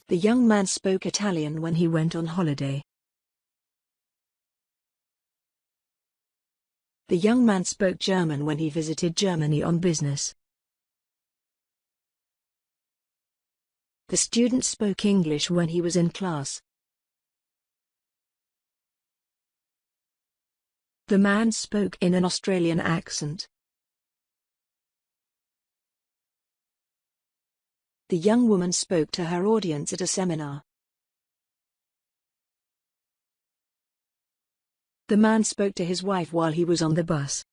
The young man spoke Italian when he went on holiday. The young man spoke German when he visited Germany on business. The student spoke English when he was in class. The man spoke in an Australian accent. The young woman spoke to her audience at a seminar. The man spoke to his wife while he was on the bus.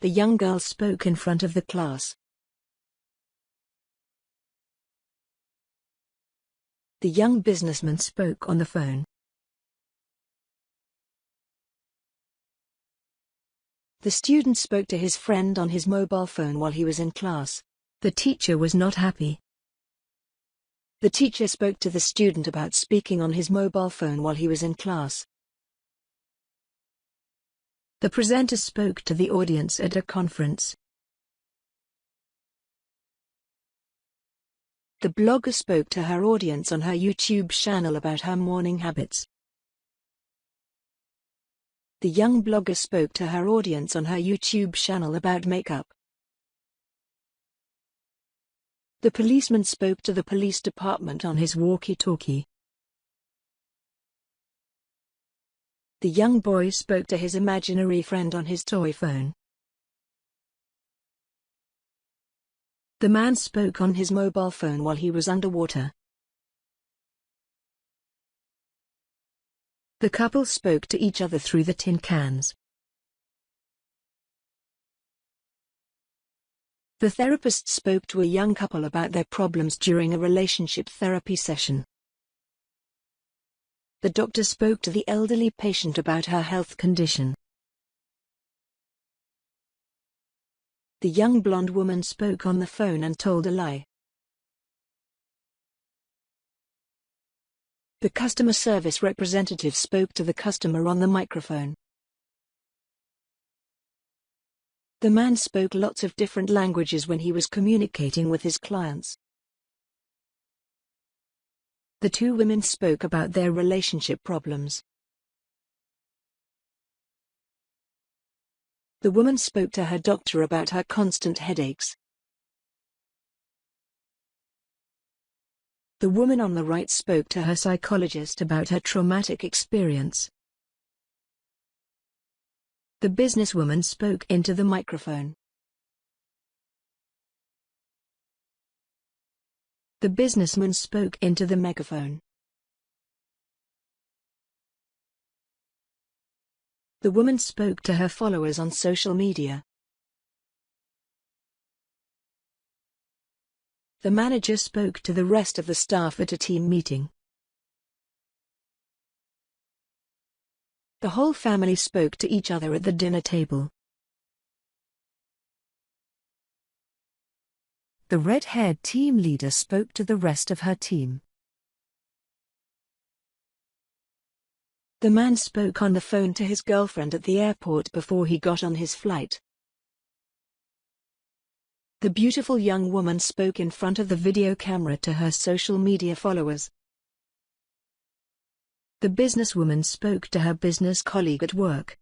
The young girl spoke in front of the class. The young businessman spoke on the phone. The student spoke to his friend on his mobile phone while he was in class. The teacher was not happy. The teacher spoke to the student about speaking on his mobile phone while he was in class. The presenter spoke to the audience at a conference. The blogger spoke to her audience on her YouTube channel about her morning habits. The young blogger spoke to her audience on her YouTube channel about makeup. The policeman spoke to the police department on his walkie-talkie. The young boy spoke to his imaginary friend on his toy phone. The man spoke on his mobile phone while he was underwater. The couple spoke to each other through the tin cans. The therapist spoke to a young couple about their problems during a relationship therapy session. The doctor spoke to the elderly patient about her health condition. The young blonde woman spoke on the phone and told a lie. The customer service representative spoke to the customer on the microphone. The man spoke lots of different languages when he was communicating with his clients. The two women spoke about their relationship problems. The woman spoke to her doctor about her constant headaches. The woman on the right spoke to her psychologist about her traumatic experience. The businesswoman spoke into the microphone. The businessman spoke into the megaphone. The woman spoke to her followers on social media. The manager spoke to the rest of the staff at a team meeting. The whole family spoke to each other at the dinner table. The red-haired team leader spoke to the rest of her team. The man spoke on the phone to his girlfriend at the airport before he got on his flight. The beautiful young woman spoke in front of the video camera to her social media followers. The businesswoman spoke to her business colleague at work.